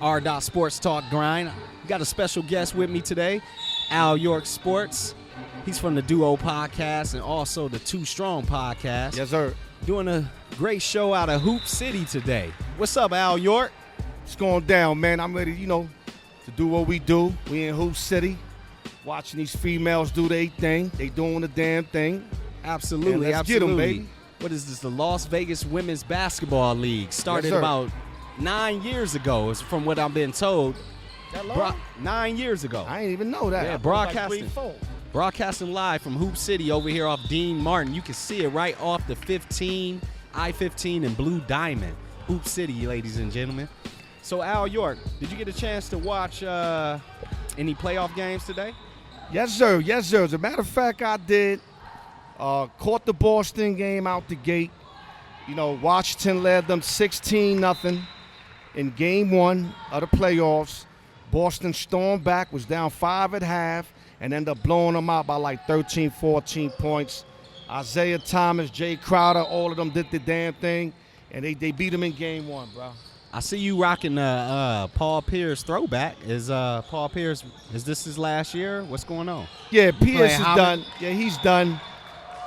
R. Sports Talk Grind. We got a special guest with me today, Al York Sports. He's from the Duo Podcast and also the Too Strong Podcast. Yes, sir. Doing a great show out of Hoop City today. What's up, Al York? It's going down, man. I'm ready, to do what we do. We in Hoop City, watching these females do their thing. They doing the damn thing. Absolutely, let's absolutely. get them, baby. What is this? The Las Vegas Women's Basketball League started Yes, about 9 years ago, is from what I've been told. That long? 9 years ago. I didn't even know that. Yeah, I thought broadcasting. Like 3, 4. Broadcasting live from Hoop City over here off Dean Martin. You can see it right off the I-15 and Blue Diamond. Hoop City, ladies and gentlemen. So, Al York, did you get a chance to watch any playoff games today? Yes, sir. Yes, sir. As a matter of fact, I did. Caught the Boston game out the gate. Washington led them 16-0 in game 1 of the playoffs. Boston stormed back, was down 5 at half, and ended up blowing them out by like 13, 14 points. Isaiah Thomas, Jay Crowder, all of them did the damn thing, and they beat them in game 1, bro. I see you rocking Paul Pierce throwback. Is Paul Pierce, is this his last year? What's going on? Yeah, Pierce is done. Yeah, he's done.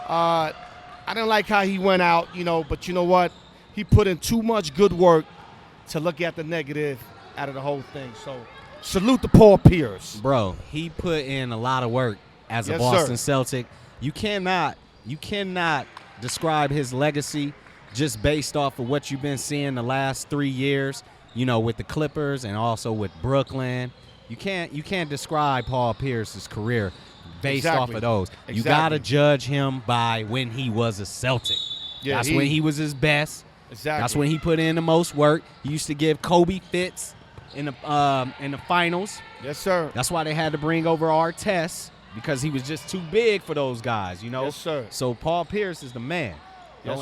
I didn't like how he went out, but you know what? He put in too much good work to look at the negative out of the whole thing. So, salute to Paul Pierce. Bro, he put in a lot of work as a Boston Celtic. You cannot describe his legacy just based off of what you've been seeing the last 3 years, with the Clippers and also with Brooklyn. You can't describe Paul Pierce's career based off of those. Exactly. You got to judge him by when he was a Celtic. Yeah, That's when he was his best. Exactly. That's when he put in the most work. He used to give Kobe fits in the finals. Yes, sir. That's why they had to bring over Artest, because he was just too big for those guys, Yes, sir. So Paul Pierce is the man. Yes,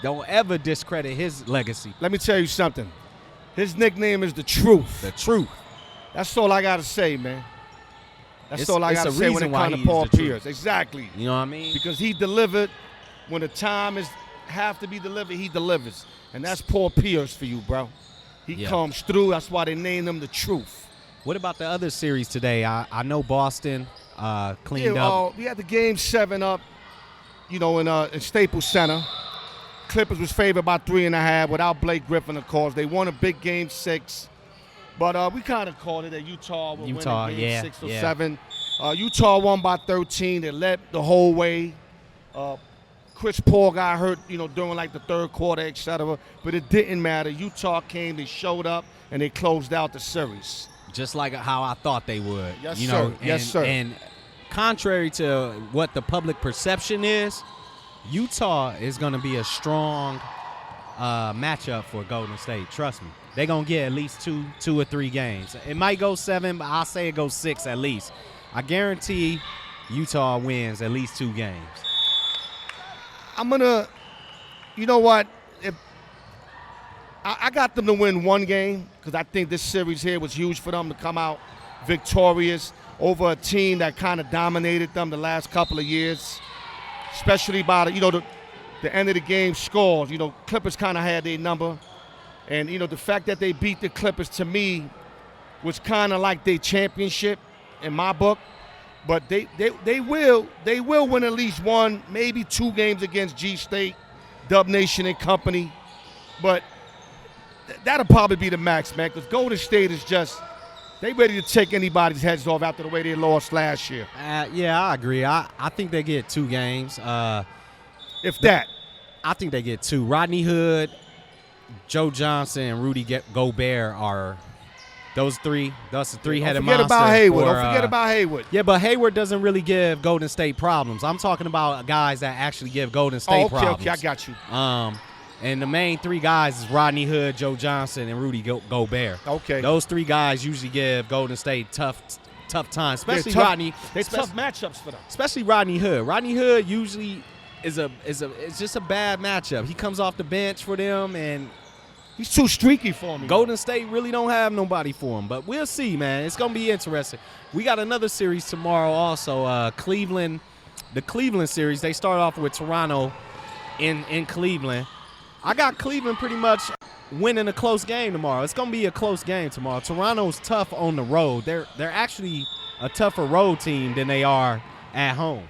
Don't ever discredit his legacy. Let me tell you something. His nickname is the Truth. The truth. That's all I gotta say, man. That's all I gotta say when it comes to Paul Pierce. Exactly. You know what I mean? Because he delivered when the time have to be delivered. He delivers, and that's Paul Pierce for you, bro. He comes through. That's why they named him the Truth. What about the other series today? I know Boston cleaned up. We had the game 7 up, in Staples Center. Clippers was favored by 3.5 without Blake Griffin, of course. They won a big game 6. But we kind of called it that Utah would win game 6 or 7. Utah won by 13. They led the whole way. Chris Paul got hurt, during like the third quarter, et cetera. But it didn't matter. Utah came, they showed up, and they closed out the series. Just like how I thought they would. Yes, sir. Yes, sir. And contrary to what the public perception is, Utah is going to be a strong matchup for Golden State. Trust me. They're going to get at least two or 3 games. It might go 7, but I'll say it goes 6 at least. I guarantee Utah wins at least 2 games. I'm going to, you know what? If I got them to win 1 game because I think this series here was huge for them to come out victorious over a team that kind of dominated them the last couple of years, especially by the end of the game scores. Clippers kind of had their number. And, the fact that they beat the Clippers, to me, was kind of like their championship in my book. But they will win at least 1, maybe 2 games against G-State, Dub Nation and company. But that'll probably be the max, man, because Golden State is just – they ready to take anybody's heads off after the way they lost last year. Yeah, I agree. I think they get 2 games. If that. I think they get 2. Rodney Hood, Joe Johnson, and Rudy Gobert are those 3. That's a 3-headed monster. Don't forget about Hayward. Yeah, but Hayward doesn't really give Golden State problems. I'm talking about guys that actually give Golden State problems. Okay, I got you. And the main 3 guys is Rodney Hood, Joe Johnson, and Rudy Gobert. Okay. Those 3 guys usually give Golden State tough times, especially Rodney. They're tough matchups for them. Especially Rodney Hood. Rodney Hood usually is just a bad matchup. He comes off the bench for them, and he's too streaky for me. Golden State really don't have nobody for him, but we'll see, man. It's gonna be interesting. We got another series tomorrow, also. Cleveland, the Cleveland series. They start off with Toronto in Cleveland. I got Cleveland pretty much winning a close game tomorrow. It's going to be a close game tomorrow. Toronto's tough on the road. They're actually a tougher road team than they are at home.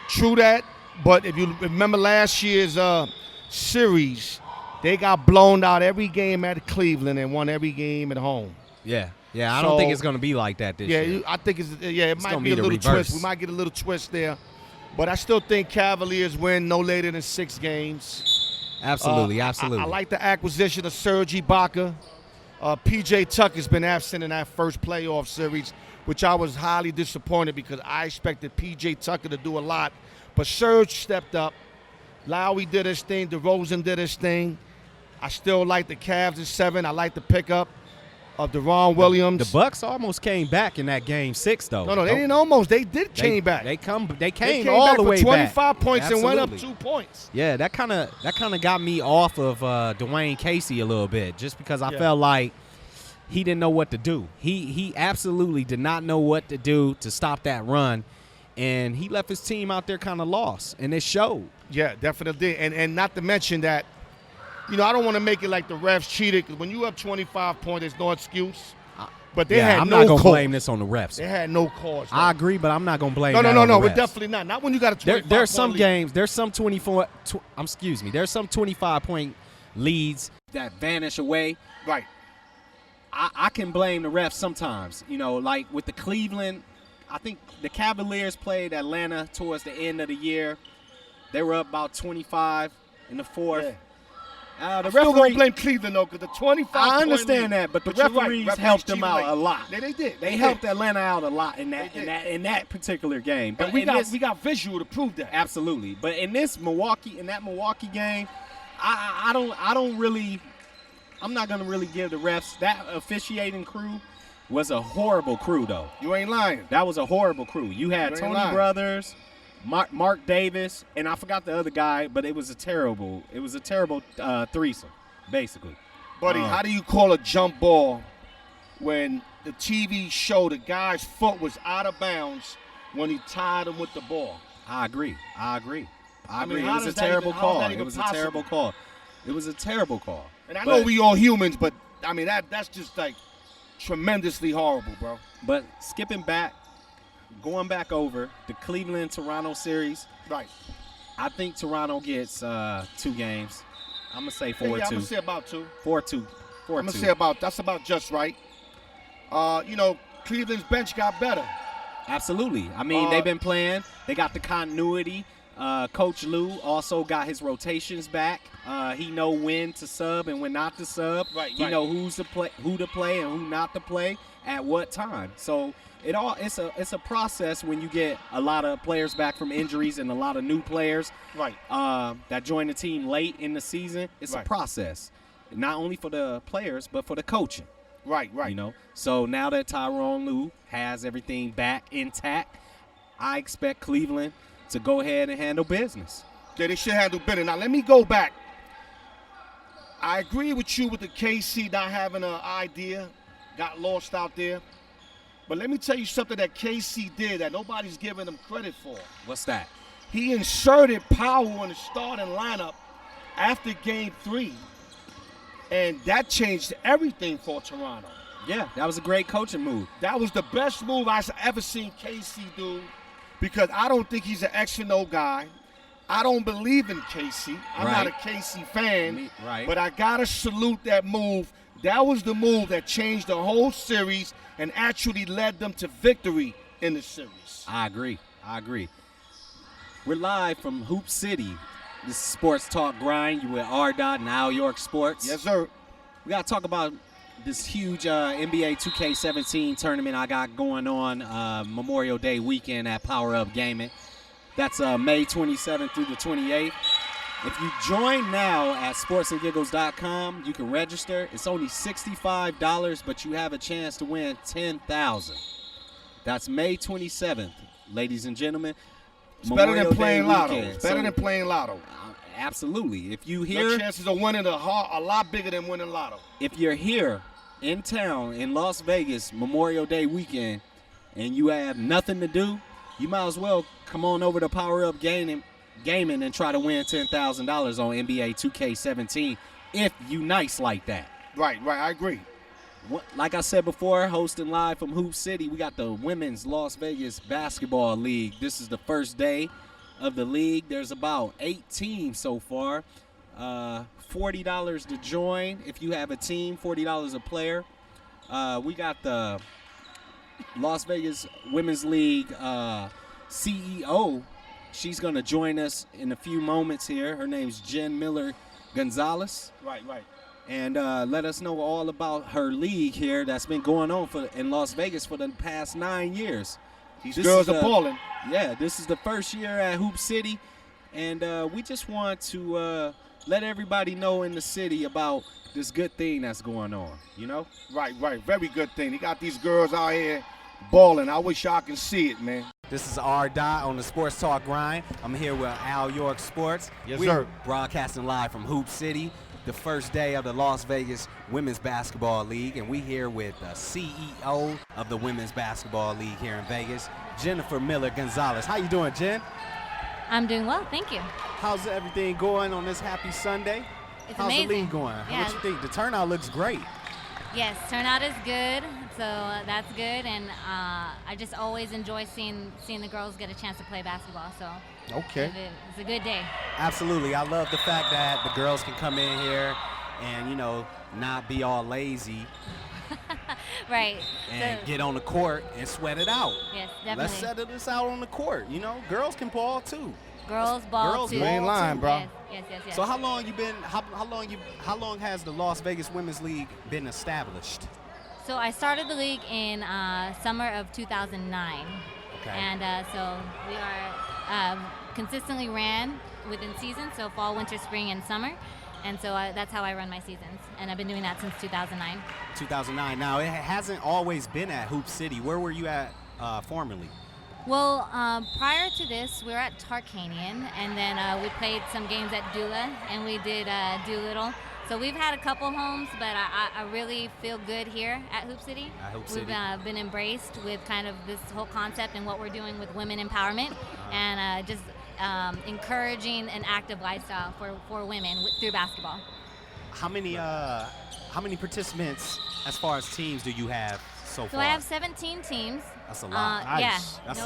True that, but if you remember last year's series, they got blown out every game at Cleveland and won every game at home. Yeah, I don't think it's going to be like that this year. Yeah, I think it might be a little twist. We might get a little twist there. But I still think Cavaliers win no later than 6 games. Absolutely. I like the acquisition of Serge Ibaka. P.J. Tucker's been absent in that first playoff series, which I was highly disappointed because I expected P.J. Tucker to do a lot. But Serge stepped up. Lowry did his thing. DeRozan did his thing. I still like the Cavs at 7. I like the pickup of Deron Williams. The Bucks almost came back in that game 6, though. No, they didn't almost. They came back. They came all the way back. 25 points Absolutely. and went up 2 points. Yeah, that kind of got me off of Dwayne Casey a little bit, just because I felt like he didn't know what to do. He absolutely did not know what to do to stop that run, and he left his team out there kind of lost, and it showed. Yeah, definitely did. And not to mention that, I don't want to make it like the refs cheated, because when you have 25 points, there's no excuse. But they had I'm no not going to cause. blame this on the refs. They had no cause. I agree, but I'm not going to blame No, we're definitely not. Not when you got a 25 There's some lead. games, there's some 25-point leads that vanish away. Right. I can blame the refs sometimes. Like with the Cleveland, I think the Cavaliers played Atlanta towards the end of the year. They were up about 25 in the fourth. Yeah. The still referee, gonna blame Cleveland though, because the 25. I understand that, but the referees helped them out a lot. Yeah, they did. They helped Atlanta out a lot in that particular game. But we got visual to prove that. Absolutely. But in that Milwaukee game, I'm not gonna really give the refs. That officiating crew was a horrible crew, though. You ain't lying. That was a horrible crew. You had Tony Brothers, Mark Davis, and I forgot the other guy, but it was a terrible threesome, basically. Buddy, how do you call a jump ball when the TV showed the guy's foot was out of bounds when he tied him with the ball? I agree. Mean, it was a terrible call. It was a terrible call. It was a terrible call. And I know we all humans, but I mean that's just like tremendously horrible, bro. But going back over the Cleveland-Toronto series. Right. I think Toronto gets 2 games. I'm going to say 4-2. Yeah, I'm going to say about 2. 4-2. I'm going to say that's about just right. Cleveland's bench got better. Absolutely. I mean, they've been playing. They got the continuity. Coach Lou also got his rotations back. He know when to sub and when not to sub. Right. He know who to play and who not to play at what time. So it's a process when you get a lot of players back from injuries and a lot of new players that join the team late in the season. It's a process, not only for the players but for the coaching. Right. So now that Tyronn Lue has everything back intact, I expect Cleveland to go ahead and handle business. Yeah, they should handle business. Now let me go back. I agree with you with the KC not having an idea, got lost out there. But let me tell you something that KC did that nobody's giving them credit for. What's that? He inserted Powell in the starting lineup after Game 3, and that changed everything for Toronto. Yeah, that was a great coaching move. That was the best move I've ever seen KC do, because I don't think he's an X and O guy. I don't believe in KC. I'm not a KC fan, but I got to salute that move. That was the move that changed the whole series and actually led them to victory in the series. I agree. We're live from Hoop City. This is Sports Talk Grind. You with R. Dot and Al York Sports. Yes, sir. We got to talk about this huge NBA 2K17 tournament I got going on Memorial Day weekend at Power Up Gaming. That's May 27th through the 28th. If you join now at sportsandgiggles.com, you can register. It's only $65, but you have a chance to win $10,000. That's May 27th, ladies and gentlemen. It's better than playing lotto. It's better than playing lotto. Absolutely. If you here, your chances of winning a lot bigger than winning lotto. If you're here in town in Las Vegas Memorial Day weekend and you have nothing to do, you might as well come on over to Power Up Gaming gaming and try to win $10,000 on NBA 2K17 if you nice like that. Right, I agree. Like I said before, hosting live from Hoop City, we got the Women's Las Vegas Basketball League. This is the first day of the league. There's about 8 teams so far. $40 to join if you have a team, $40 a player. We got the Las Vegas Women's League CEO. She's going to join us in a few moments here. Her name's Jen Miller-Gonzalez. Right. And let us know all about her league here that's been going on in Las Vegas for the past 9 years. These girls are balling. Yeah, this is the first year at Hoop City. And we just want to let everybody know in the city about this good thing that's going on, you know? Right. Very good thing. They got these girls out here balling. I wish y'all can see it, man. This is R. Dot on the Sports Talk Grind. I'm here with Al York Sports. Yes, We're sir. broadcasting live from Hoop City, the first day of the Las Vegas Women's Basketball League, and we here with the CEO of the Women's Basketball League here in Vegas, Jennifer Miller-Gonzalez. How you doing, Jen? I'm doing well, thank you. How's everything going on this happy Sunday? It's How's amazing. the league going? Yeah. What you think? The turnout looks great. Yes, turnout is good, so that's good, and I just always enjoy seeing the girls get a chance to play basketball. So Okay. it's a good day. Absolutely. I love the fact that the girls can come in here and, not be all lazy Right. and So, get on the court and sweat it out. yes, definitely. Let's settle this out on the court. Girls can ball too. Girls ball Girls too. You ain't lying, bro. Yes. So how long has the Las Vegas Women's League been established? So I started the league in summer of 2009. Okay. And so we are consistently ran within seasons, so fall, winter, spring, and summer. And so that's how I run my seasons. And I've been doing that since 2009. 2009. Now, it hasn't always been at Hoop City. Where were you at formerly? Well, prior to this, we were at Tarkanian, and then we played some games at Dula, and we did Doolittle. So we've had a couple homes, but I really feel good here at Hoop City. At Hoop City. We've been embraced with kind of this whole concept and what we're doing with women empowerment, and just encouraging an active lifestyle for women through basketball. How many participants as far as teams do you have so far? So I have 17 teams. That's a lot. Nice. Yeah, That's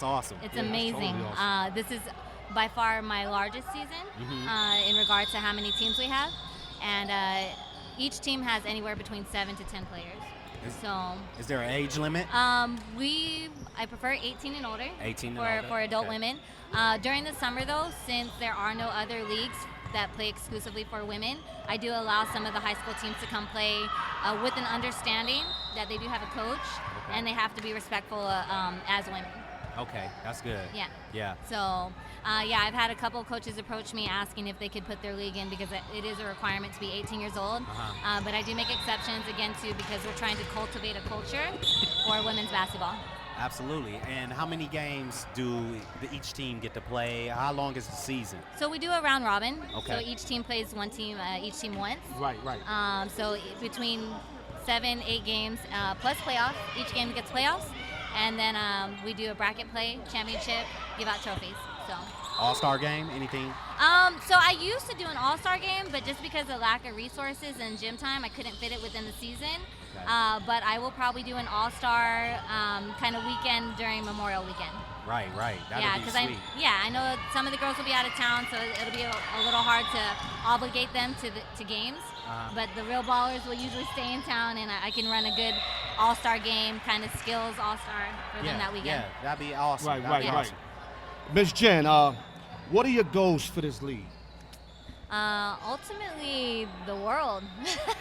awesome. it's Yeah, that's amazing. totally awesome. This is by far my largest season in regards to how many teams we have, and each team has anywhere between 7 to 10 players. Is there an age limit? I prefer 18 and older. 18 and older. For adult Okay. women. During the summer though, since there are no other leagues that play exclusively for women, I do allow some of the high school teams to come play with an understanding that they do have a coach and they have to be respectful as women. Okay, that's good. Yeah. Yeah. So, I've had a couple of coaches approach me asking if they could put their league in because it is a requirement to be 18 years old. But I do make exceptions, again, too, because we're trying to cultivate a culture for women's basketball. Absolutely. And how many games do each team get to play? How long is the season? So we do a round robin. Okay. So each team plays each team once. Right. So between 7-8 games plus playoffs, each game gets playoffs. And then we do a bracket play, championship, give out trophies. So All-star game, anything? So I used to do an all-star game, but just because of lack of resources and gym time, I couldn't fit it within the season. Okay. But I will probably do an all-star kind of weekend during Memorial Weekend. Right. That'd be sweet. I know some of the girls will be out of town, so it'll be a little hard to obligate them to games. But the real ballers will usually stay in town, and I can run a good all-star game, kind of skills all-star for them that weekend. Yeah, that'd be awesome. Right. Miss Jen, what are your goals for this league? Ultimately, the world.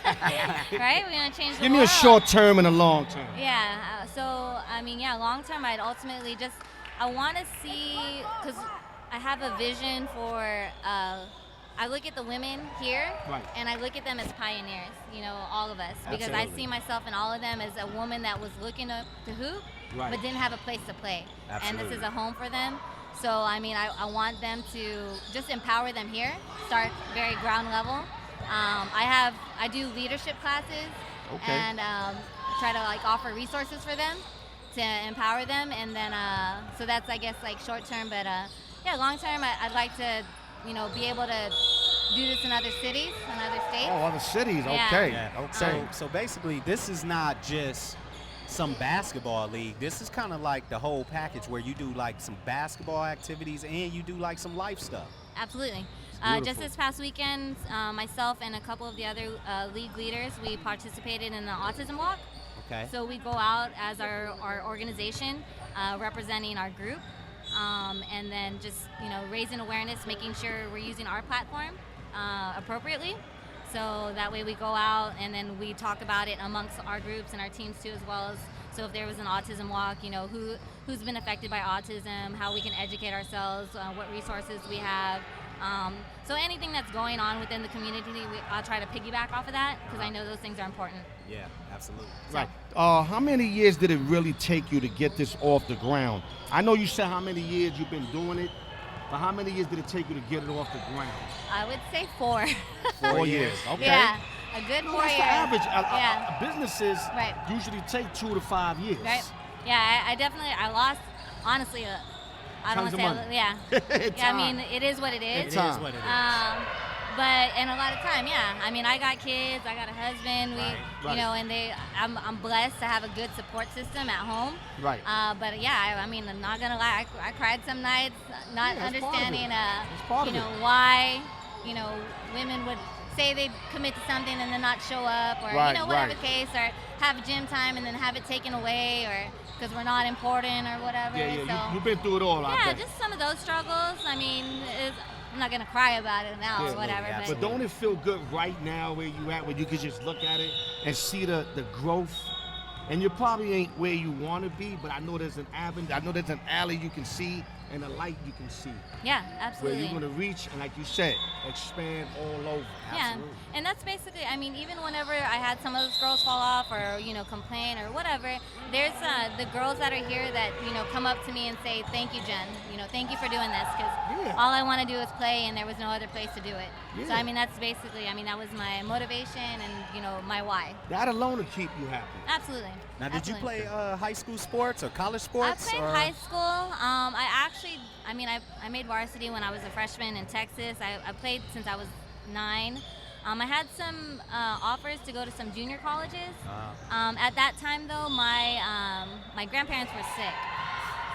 Right? We want to change the world. Give me a short term and a long term. Yeah. Long term, I'd ultimately I want to see, because I have a vision for, I look at the women here, Right. and I look at them as pioneers, all of us. Because I Absolutely. see myself in all of them as a woman that was looking to hoop, Right. but didn't have a place to play. And this Absolutely. is a home for them. So, I want them to just empower them here, start very ground level. I do leadership classes Okay. and try to offer resources for them to empower them, and then so that's, I guess, short term, but Yeah, long term, I'd like to, be able to do this in other cities, in other states. Oh, other cities. Yeah. Okay. Yeah. Okay. So basically, this is not just some basketball league. This is kind of like the whole package where you do like some basketball activities and you do like some life stuff. Absolutely. Beautiful. Just this past weekend, myself and a couple of the other league leaders, we participated in the autism walk. Okay. So we go out as our organization, representing our group, and then just raising awareness, making sure we're using our platform appropriately. So that way we go out and then we talk about it amongst our groups and our teams too, as well as, so if there was an autism walk, who's been affected by autism, how we can educate ourselves, what resources we have. So anything that's going on within the community, I'll try to piggyback off of that because I know those things are important. Yeah, absolutely. Right. How many years did it really take you to get this off the ground? I know you said how many years you've been doing it, but how many years did it take you to get it off the ground? I would say 4. 4 years. Okay. Yeah, a good 4 That's years. the average. Yeah. Businesses Right. usually take 2 to 5 years. Right. Yeah, I lost, honestly, I don't Tons want of to say, money. yeah. Yeah, I Time. mean, it is what it is. It is what it is. And a lot of time, yeah. I mean, I got kids, I got a husband, Right. and I'm blessed to have a good support system at home. Right. But yeah, I mean, I'm not gonna lie, I cried some nights, not Yeah, that's part of it. understanding, That's part of it. why, women would say they commit to something and then not show up, or Right, whatever right. the case, or have gym time and then have it taken away, or because we're not important or whatever. Yeah, yeah. So, You've been through it all, I yeah, bet. just some of those struggles. I mean, I'm not gonna cry about it now Yeah, or whatever. yeah, But don't it feel good right now where you at, where you can just look at it and see the growth? And you probably ain't where you want to be, but I know there's an avenue, I know there's an alley you can see and a light you can see. Yeah, Where absolutely. you're going to reach and, like you said, expand all over. Yeah, and that's basically, I mean, even whenever I had some of those girls fall off or, complain or whatever, there's the girls that are here that, come up to me and say, thank you, Jen, thank you for doing this, because Yeah. all I want to do is play and there was no other place to do it. So, Yeah. I mean, that's basically, that was my motivation and, my why. That alone will keep you happy. Absolutely. Now, did you Absolutely. play high school sports or college I sports? played or? high school. I made varsity when I was a freshman in Texas. I played since I was 9. I had some offers to go to some junior colleges. At that time, though, my grandparents were sick.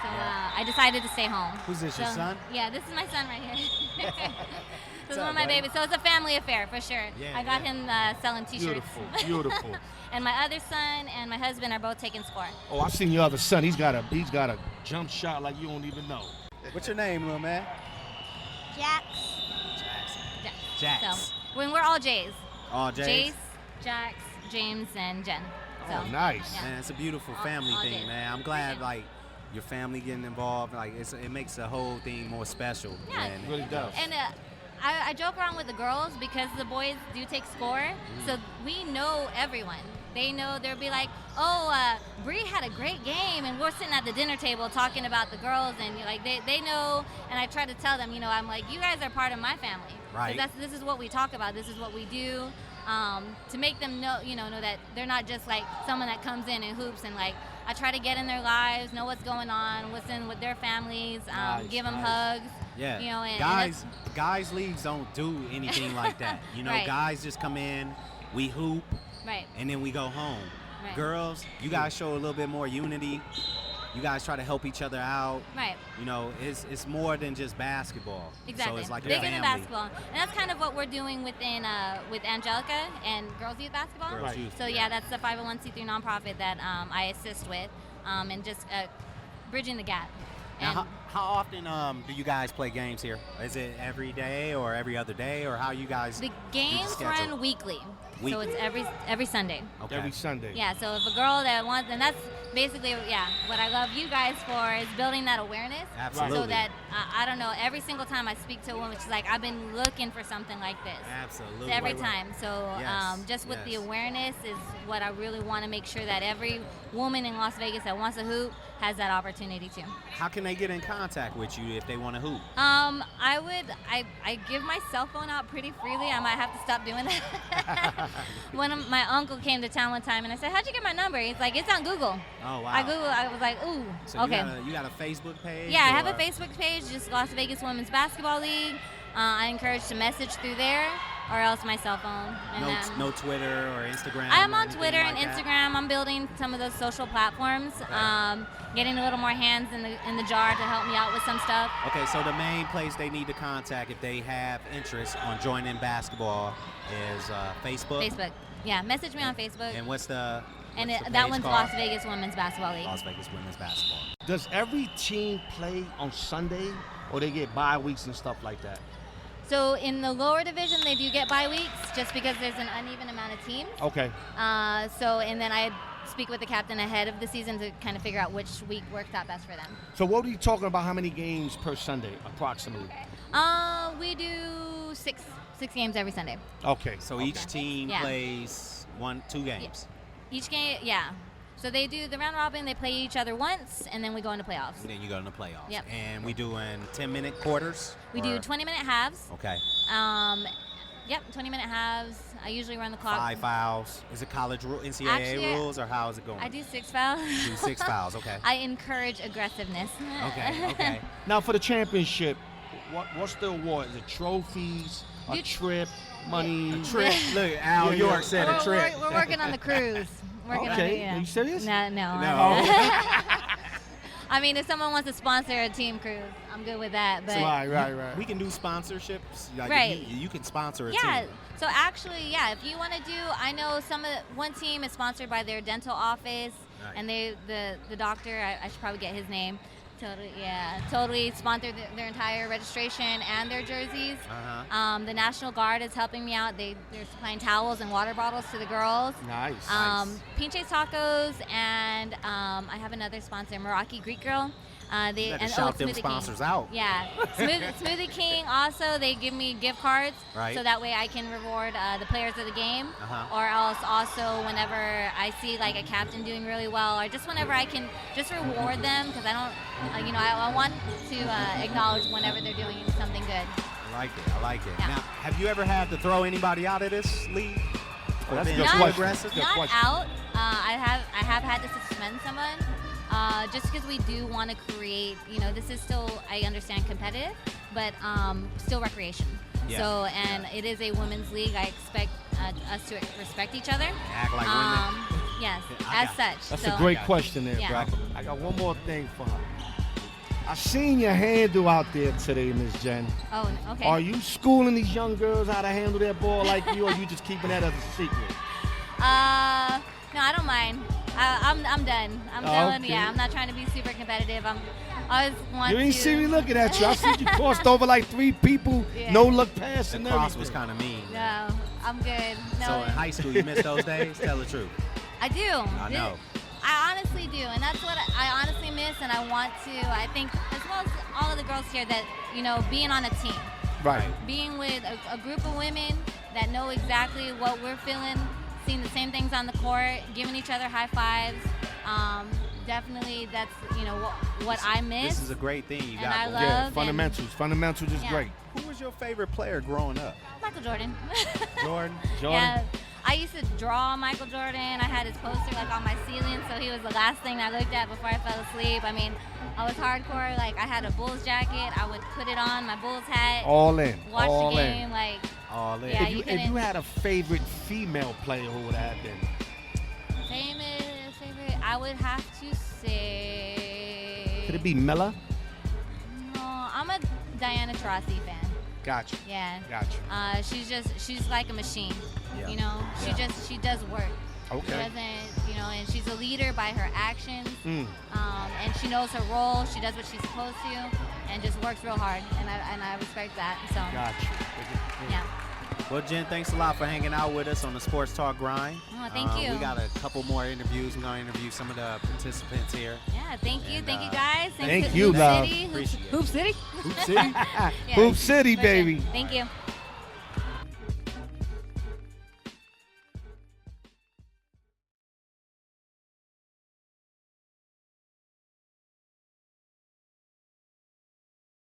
So I decided to stay home. Who's this, your son? Yeah, this is my son right here. This is one of up, my buddy? babies. So it's a family affair for sure. Yeah, I got him selling T-shirts. Beautiful, beautiful. And my other son and my husband are both taking score. Oh, I've seen your other son. He's got a jump shot like you don't even know. What's your name, little man? Jax. Jax. So when we're all J's. Oh, Jace. Jace, Jax, James, and Jen. So, Oh, nice. yeah. Man, it's a beautiful All- family all thing, J's. man. I'm glad, Appreciate it. your family getting involved. Like, it makes the whole thing more special. Yeah. And, It really does. And I joke around with the girls because the boys do take score, so we know everyone. They know, they'll be like, oh, Bree had a great game, and we're sitting at the dinner table talking about the girls, and they know, and I try to tell them, I'm like, you guys are part of my family. Right. 'Cause this is what we talk about, this is what we do, to make them know that they're not just like someone that comes in and hoops, and like, I try to get in their lives, know what's going on, listen with their families, Nice, give them nice. hugs. Yeah. And guys leagues don't do anything like that. Right. Guys just come in, we hoop, Right. and then we go home. Right. Girls, you guys show a little bit more unity. You guys try to help each other out. Right. It's more than just basketball. Exactly. So it's like a Bigger family. than basketball. And that's kind of what we're doing within with Angelica and Girls Youth Basketball. Girls Right. Youth, So yeah, that's the 501c3 nonprofit that I assist with, and just bridging the gap. And Now, how often do you guys play games here? Is it every day or every other day, or how you guys the do games schedule? run weekly. So Weekly. it's every Sunday. Okay. Every Sunday. Yeah, so if a girl that wants, and that's basically, what I love you guys for is building that awareness. Absolutely. So that, I don't know, every single time I speak to a woman, she's like, I've been looking for something like this. Absolutely. So every time. So Yes, just with the yes. awareness is what I really want to make sure that every woman in Las Vegas that wants to hoop has that opportunity to. How can they get in contact with you if they want to hoop? I give my cell phone out pretty freely. I might have to stop doing that. my uncle came to town one time, and I said, "How'd you get my number?" He's like, "It's on Google." Oh, wow. I was like, "Ooh, So okay." you got a Facebook page? Yeah, I have a Facebook page, just Las Vegas Women's Basketball League. I encourage to message through there, or else my cell phone. And No Twitter or Instagram? I'm or on anything Twitter and like that? Instagram. I'm building some of those social platforms, Okay. getting a little more hands in the jar to help me out with some stuff. Okay, so the main place they need to contact if they have interest on joining basketball is Facebook? Facebook. Yeah, message me on Facebook. And what's the And what's the that page one's called? Las Vegas Women's Basketball League. Las Vegas Women's Basketball. Does every team play on Sunday, or they get bye weeks and stuff like that? So in the lower division, they do get bye weeks just because there's an uneven amount of teams. Okay. And then I speak with the captain ahead of the season to kind of figure out which week works out best for them. So what are you talking about? How many games per Sunday, approximately? We do six games every Sunday. Okay. So each team Yeah. plays 1-2 games. Each game, yeah. So they do the round robin. They play each other once, and then we go into playoffs. And then you go in the playoffs. Yep. And we doing 10-minute quarters? We do 20-minute halves. Okay. Yep, 20-minute halves. I usually run the clock. 5 fouls. Is it college NCAA Actually, rules, or how is it going? I do 6 fouls. You do 6 fouls, okay. I encourage aggressiveness. Okay. Now for the championship, what's the award? Is it trophies, a You- trip, money? A Trip. Look, Al Yeah, York yeah. said a trip. We're working on the cruise. Working on Okay. it, yeah. Are you serious? No. No. I mean, if someone wants to sponsor a team cruise, I'm good with that. But Right. We can do sponsorships. Like Right. You can sponsor a yeah. team. So actually, yeah, if you want to do, I know one team is sponsored by their dental office, Right. and the doctor, I should probably get his name. Totally sponsored their entire registration and their jerseys. Uh-huh. The National Guard is helping me out. They're supplying towels and water bottles to the girls. Nice. Pinche's Tacos, and I have another sponsor, Meraki Greek Girl. You better shout them Smoothie sponsors King. out. Yeah, Smoothie King. Also, they give me gift cards, Right. so that way I can reward the players of the game, Uh-huh. or else also whenever I see like a captain doing really well, or just whenever I can just reward them, because I don't, I want to acknowledge whenever they're doing something good. I like it. Yeah. Now, have you ever had to throw anybody out of this league? Oh, that's a Been good too question. aggressive? Good Not question. out. I have had to suspend someone, just because we do want to create. This is still, I understand, competitive, but still recreation. Yeah. So, and it is a women's league. I expect us to respect each other. Act like women. Yes, I as got such. That's so, a great got you. question there, Yeah. bro. I got one more thing for her. I seen your handle out there today, Miss Jen. Oh, okay. Are you schooling these young girls how to handle their ball like you, or you just keeping that as a secret? No, I don't mind. I'm done. I'm done. Okay. Yeah, I'm not trying to be super competitive. I always want You ain't to. see me looking at you. I see you crossed over like 3 people, Yeah. no look pass The and cross was everything. kind of mean. No, I'm good. No, So in high school, you missed those days? Tell the truth. I do. I know. I honestly do, and that's what I honestly miss, and I want to. I think, as well as all of the girls here, that being on a team, Right. being with a group of women that know exactly what we're feeling, seeing the same things on the court, giving each other high fives. Definitely, that's what I miss. This is a great thing you And got I going. love- Yeah, and- fundamentals. Fundamentals is Yeah. great. Who was your favorite player growing up? Michael Jordan. Jordan? Yeah, I used to draw Michael Jordan. I had his poster on my ceiling, so he was the last thing I looked at before I fell asleep. I mean, I was hardcore. I had a Bulls jacket. I would put it on, my Bulls hat, All in. watch all the in. game. All in. Yeah, If you you couldn't- had a favorite female player, who would that have been? Favorite, I would have to say. Could it be Miller? No, I'm a Diana Taurasi fan. Gotcha. Yeah. Gotcha. She's like a machine. Yeah. She does work. She Okay. doesn't, and she's a leader by her actions. Mm. And she knows her role. She does what she's supposed to, and just works real hard. And I respect that. So Gotcha. yeah. Well, Jen, thanks a lot for hanging out with us on the Sports Talk Grind. Oh, thank you. We got a couple more interviews. We're going to interview some of the participants here. Yeah, thank you. And, Thank you guys. thank to you, Hoop love. City. Appreciate it. Hoop City. Hoop City? Yeah, Hoop City, for sure. baby. Thank you.